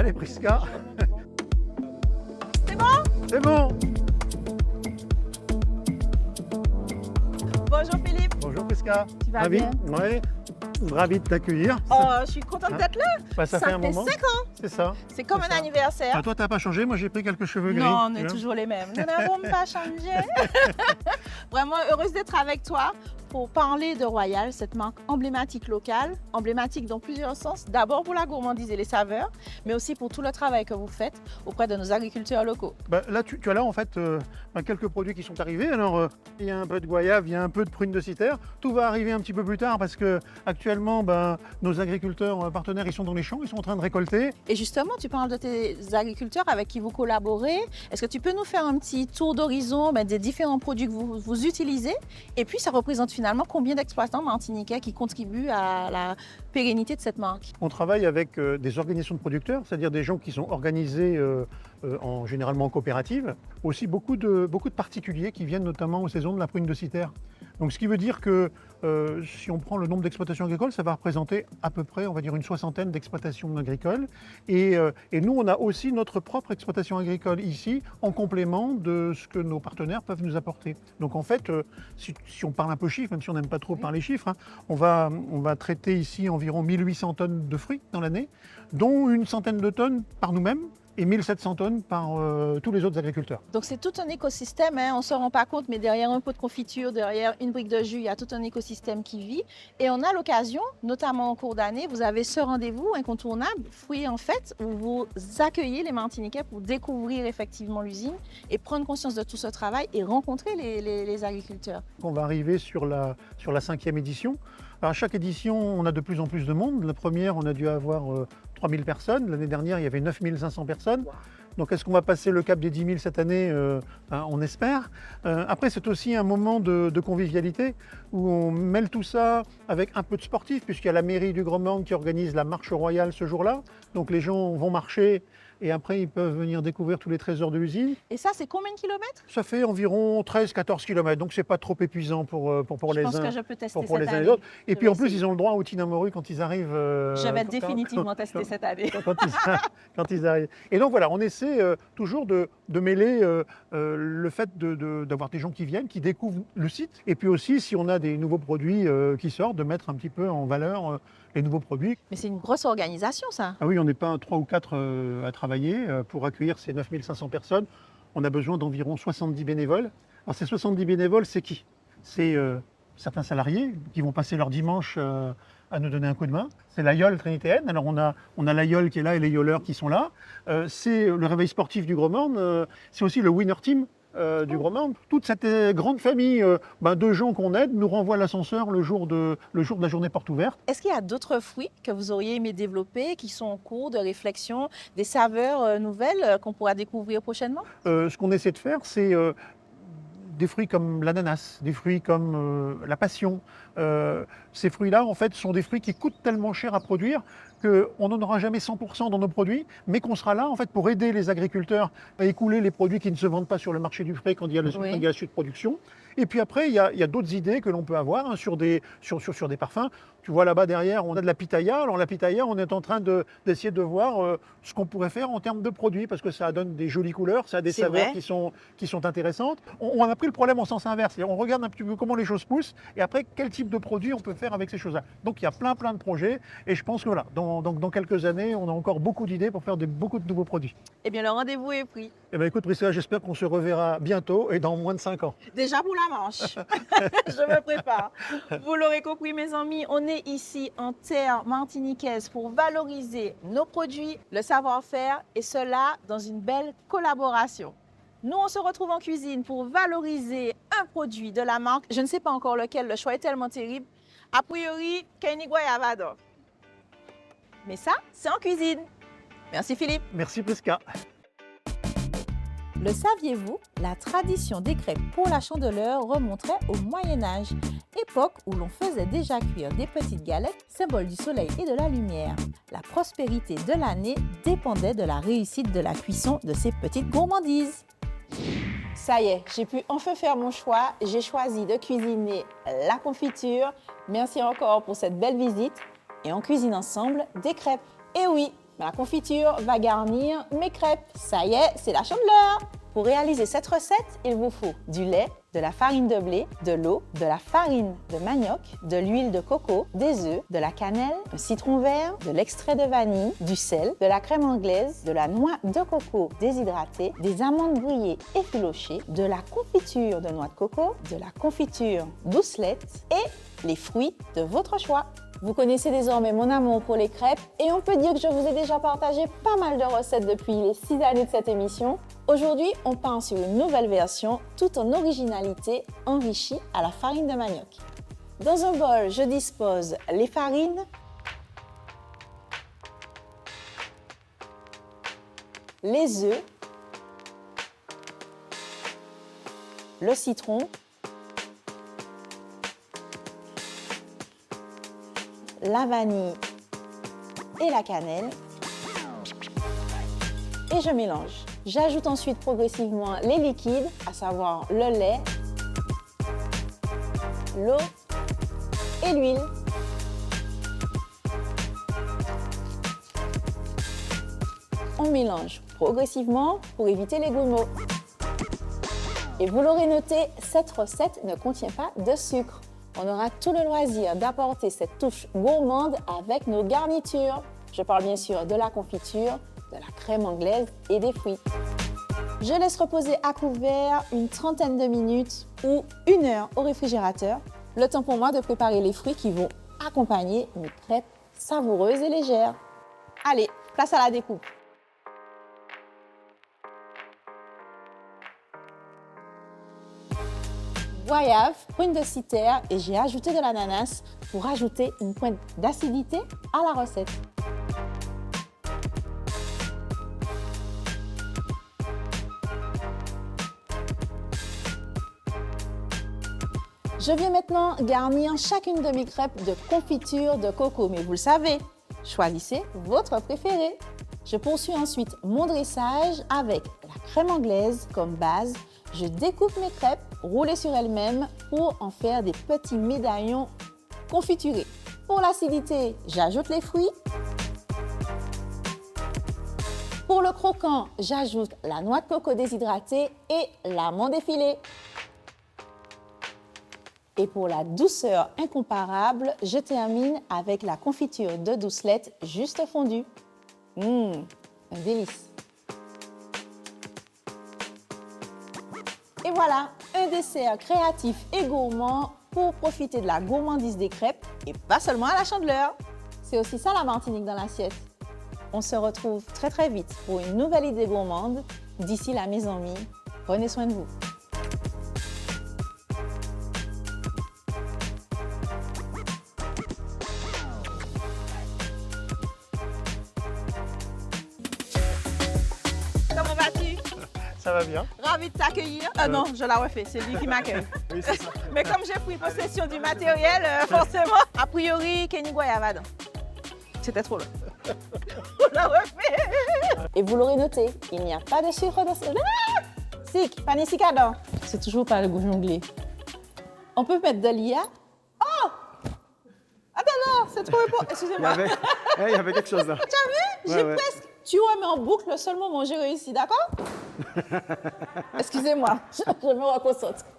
Allez, Prisca. C'est bon? C'est bon. Bonjour Philippe. Bonjour, Prisca. Tu vas Ravi. bien? Ouais. Ravi de t'accueillir. Oh, je suis contente d'être là. Bah, ça fait un moment. 5 ans. C'est ça. C'est comme C'est un ça. anniversaire. Ah, toi, t'as pas changé. Moi, j'ai pris quelques cheveux gris. Non, on tu est vois. toujours les mêmes. Nous n'avons pas changé. Vraiment heureuse d'être avec toi pour parler de Royal, cette marque emblématique locale, emblématique dans plusieurs sens. D'abord pour la gourmandise et les saveurs, mais aussi pour tout le travail que vous faites auprès de nos agriculteurs locaux. Bah, là, tu as là en fait quelques produits qui sont arrivés. Alors, il y a un peu de goyave, il y a un peu de prune de citer. Tout va arriver un petit peu plus tard parce que actuellement, nos agriculteurs partenaires, ils sont dans les champs, ils sont en train de récolter. Et justement, tu parles de tes agriculteurs avec qui vous collaborez. Est-ce que tu peux nous faire un petit tour d'horizon des différents produits que vous utilisez? Et puis, ça représente finalement combien d'exploitants martiniquais qui contribuent à la pérennité de cette marque? On travaille avec des organisations de producteurs, c'est-à-dire des gens qui sont organisés généralement en coopérative. Aussi beaucoup de particuliers qui viennent notamment aux saisons de la prune de citer. Donc, ce qui veut dire que si on prend le nombre d'exploitations agricoles, ça va représenter à peu près, on va dire, une soixantaine d'exploitations agricoles. Et nous, on a aussi notre propre exploitation agricole ici, en complément de ce que nos partenaires peuvent nous apporter. Donc, en fait, si on parle un peu chiffres, même si on n'aime pas trop parler chiffres, hein, on va traiter ici environ 1800 tonnes de fruits dans l'année, dont une centaine de tonnes par nous-mêmes, et 1700 tonnes par tous les autres agriculteurs. Donc c'est tout un écosystème, hein. On ne se rend pas compte, mais derrière un pot de confiture, derrière une brique de jus, il y a tout un écosystème qui vit. Et on a l'occasion, notamment en cours d'année, vous avez ce rendez-vous incontournable, Fruits en Fête, où vous accueillez les Martiniquais pour découvrir effectivement l'usine et prendre conscience de tout ce travail et rencontrer les agriculteurs. On va arriver sur la 5e édition. Alors, à chaque édition, on a de plus en plus de monde. La première, on a dû avoir 3000 personnes. L'année dernière, il y avait 9500 personnes. Donc, est-ce qu'on va passer le cap des 10 000 cette année? On espère. Après, c'est aussi un moment de convivialité où on mêle tout ça avec un peu de sportif, puisqu'il y a la mairie du Grand-Mande qui organise la marche royale ce jour-là. Donc, les gens vont marcher et après, ils peuvent venir découvrir tous les trésors de l'usine. Et ça, c'est combien de kilomètres? Ça fait environ 13-14 km, donc c'est pas trop épuisant pour Je les pense uns. que je peux tester Pour les cette uns et année. les autres. Et Je puis vais en plus, essayer. ils ont le droit au tinamorue quand ils arrivent. Je vais définitivement tester cette année. Quand ils arrivent. Et donc voilà, on essaie toujours de mêler le fait d'avoir des gens qui viennent, qui découvrent le site, et puis aussi, si on a des nouveaux produits qui sortent, de mettre un petit peu en valeur les nouveaux produits. Mais c'est une grosse organisation, ça. Ah oui, on n'est pas 3 ou 4 à travailler pour accueillir ces 9500 personnes. On a besoin d'environ 70 bénévoles. Alors ces 70 bénévoles, c'est qui? C'est certains salariés qui vont passer leur dimanche à nous donner un coup de main. C'est la YOL trinitéenne. Alors on a la YOL qui est là et les YOLeurs qui sont là. C'est le réveil sportif du Gros-Morne. C'est aussi le Winner Team du Gros-Morne. Toute cette grande famille de gens qu'on aide nous renvoie l'ascenseur le jour de la journée porte ouverte. Est-ce qu'il y a d'autres fruits que vous auriez aimé développer, qui sont en cours de réflexion, des saveurs nouvelles qu'on pourra découvrir prochainement? Ce qu'on essaie de faire, c'est des fruits comme l'ananas, des fruits comme la passion. Ces fruits-là, en fait, sont des fruits qui coûtent tellement cher à produire qu'on n'en aura jamais 100% dans nos produits, mais qu'on sera là, en fait, pour aider les agriculteurs à écouler les produits qui ne se vendent pas sur le marché du frais quand il y a la suite de production. Et puis après, il y a d'autres idées que l'on peut avoir sur des parfums. Tu vois là-bas derrière, on a de la pitaya. Alors la pitaya, on est en train d'essayer de voir ce qu'on pourrait faire en termes de produits, parce que ça donne des jolies couleurs, ça a des saveurs qui sont intéressantes. On a pris le problème en sens inverse. On regarde un petit peu comment les choses poussent, et après, quel type de produit on peut faire avec ces choses-là. Donc il y a plein de projets, et je pense que voilà, dans quelques années, on a encore beaucoup d'idées pour faire beaucoup de nouveaux produits. Eh bien, le rendez-vous est pris. Eh bien écoute Priscilla, j'espère qu'on se reverra bientôt et dans moins de 5 ans. Déjà pour la Manche. Je me prépare. Vous l'aurez compris, mes amis, on est ici en terre martiniquaise pour valoriser nos produits, le savoir-faire, et cela dans une belle collaboration. Nous, on se retrouve en cuisine pour valoriser un produit de la marque. Je ne sais pas encore lequel, le choix est tellement terrible. A priori, Kenigua et Avador. Mais ça, c'est en cuisine. Merci Philippe. Merci Prisca. Le saviez-vous? La tradition des crêpes pour la Chandeleur remonterait au Moyen-Âge, époque où l'on faisait déjà cuire des petites galettes, symbole du soleil et de la lumière. La prospérité de l'année dépendait de la réussite de la cuisson de ces petites gourmandises. Ça y est, j'ai pu enfin faire mon choix. J'ai choisi de cuisiner la confiture. Merci encore pour cette belle visite. Et on cuisine ensemble des crêpes. Et oui, La confiture va garnir mes crêpes. Ça y est, c'est la chandeleur. Pour réaliser cette recette, il vous faut du lait, de la farine de blé, de l'eau, de la farine de manioc, de l'huile de coco, des œufs, de la cannelle, un citron vert, de l'extrait de vanille, du sel, de la crème anglaise, de la noix de coco déshydratée, des amandes grillées effilochées, de la confiture de noix de coco, de la confiture d'ousselette et les fruits de votre choix. Vous connaissez désormais mon amour pour les crêpes et on peut dire que je vous ai déjà partagé pas mal de recettes depuis les 6 années de cette émission. Aujourd'hui, on part sur une nouvelle version, tout en originalité, enrichie à la farine de manioc. Dans un bol, je dispose les farines, les œufs, le citron, la vanille et la cannelle et je mélange. J'ajoute ensuite progressivement les liquides, à savoir le lait, l'eau et l'huile. On mélange progressivement pour éviter les grumeaux. Et vous l'aurez noté, cette recette ne contient pas de sucre. On aura tout le loisir d'apporter cette touche gourmande avec nos garnitures. Je parle bien sûr de la confiture, de la crème anglaise et des fruits. Je laisse reposer à couvert une trentaine de minutes ou 1 heure au réfrigérateur. Le temps pour moi de préparer les fruits qui vont accompagner mes crêpes savoureuses et légères. Allez, place à la découpe. Goyave, prune de citerre et j'ai ajouté de l'ananas pour ajouter une pointe d'acidité à la recette. Je viens maintenant garnir chacune de mes crêpes de confiture de coco, mais vous le savez, choisissez votre préféré. Je poursuis ensuite mon dressage avec la crème anglaise comme base. Je découpe mes crêpes roulées sur elles-mêmes pour en faire des petits médaillons confiturés. Pour l'acidité, j'ajoute les fruits. Pour le croquant, j'ajoute la noix de coco déshydratée et l'amande effilée. Et pour la douceur incomparable, je termine avec la confiture de doucelette juste fondue. Un délice! Et voilà, un dessert créatif et gourmand pour profiter de la gourmandise des crêpes et pas seulement à la chandeleur. C'est aussi ça la Martinique dans l'assiette. On se retrouve très très vite pour une nouvelle idée gourmande. D'ici là, mes amis, prenez soin de vous. Comment vas-tu? Ça va bien. Ravi de t'accueillir. Non, je la refais, c'est lui qui m'accueille. Oui, c'est ça. Mais comme j'ai pris possession du matériel, forcément, a priori, Kenny Goyavade. C'était trop long. On la refait. Et vous l'aurez noté, il n'y a pas de sucre dans ce... Sic, panisicador. C'est toujours pas le goût jonglé. On peut mettre de l'IA. Oh! Ah ben non, c'est trop important. Excusez-moi. Il y avait quelque chose là. Tu as vu? J'ai presque... Tu remets en boucle le seul moment où j'ai réussi, d'accord? Excusez-moi, je me reconcentre.